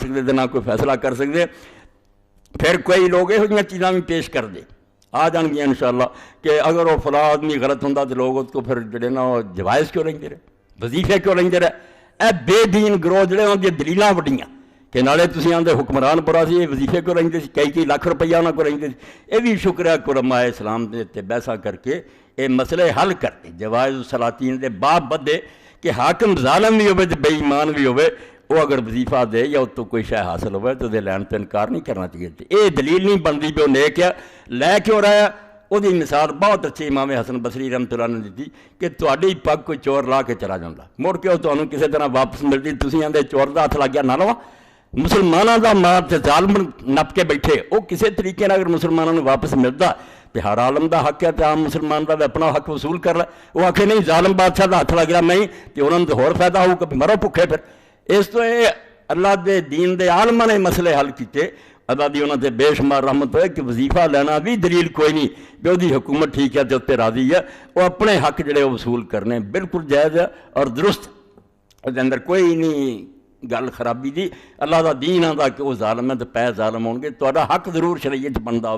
سکتے تے نہ کوئی فیصلہ کر سکتے. پھر کوئی لوگ یہ چیزاں بھی پیش کر دے آ جان گیا انشاءاللہ کہ اگر وہ فلاں آدمی غلط ہوں تو لوگ اس کو پھر جڑے نا وہ جوائز کیوں لیں رہے, وظیفے کیوں لیں رہے. اے بے دین گروہ جڑے ان کی دلیلاں وڈیاں کہ نالے تسی آندے حکمران برا سی, یہ وظیفے کیوں لیں سی, کئی لاکھ روپیہ انہوں کو لیں سی. یہ بھی شکر ہے کہ علماء اسلام دے تے بحثاں کر کے یہ مسئلے حل کرتے جوائز الصلاطین دے باب بدے کہ حاکم ظالم بھی ہوئے بے ایمان بھی ہوئے, وہ اگر وظیفہ دے یا اس تو کوئی شے حاصل ہوئے تو دے لین تو انکار نہیں کرنا چاہیے. یہ دلیل نہیں بنتی بھی وہ نیک ہے لے کیوں رہا ہے. وہ مثال بہت اچھی امام حسن بصری رحمۃ اللہ نے دیتی کہ تہاڈی پگ کوئی چور لا کے چلا جاتا, مڑ کے وہ تمہیں کسی طرح واپس ملتی, تسی آندے چور دا ہاتھ لگ گیا نہ لواں. مسلمانوں کا مال تے ظالم نپ کے بیٹھے, وہ کسی طریقے اگر مسلمانوں نے واپس ملتا تو ہر عالم دا حق ہے, تو عام مسلمان کا اپنا حق وصول کر لے. وہ آخے نہیں ظالم بادشاہ کا ہاتھ لگ رہا میں تو انہوں نے ہور فائدہ ہو کہ مرو بھکھے. پھر اس تو یہ اللہ دے دین دے عالماں نے مسئلے حل کیتے, اللہ دی انہوں نے بے شمار رحمت ہوئے کہ وظیفہ لینا بھی دلیل کوئی نہیں کہ وہ حکومت ٹھیک ہے تو اتنے راضی ہے. وہ اپنے حق جڑے وصول کرنے بالکل جائز ہے اور درست, اندر کوئی نہیں گل خرابی دی. اللہ دا دین آتا کہ وہ ظالم ہے تو پے ظالم ہون گے, تہاڈا حق ضرور شریعت بنتا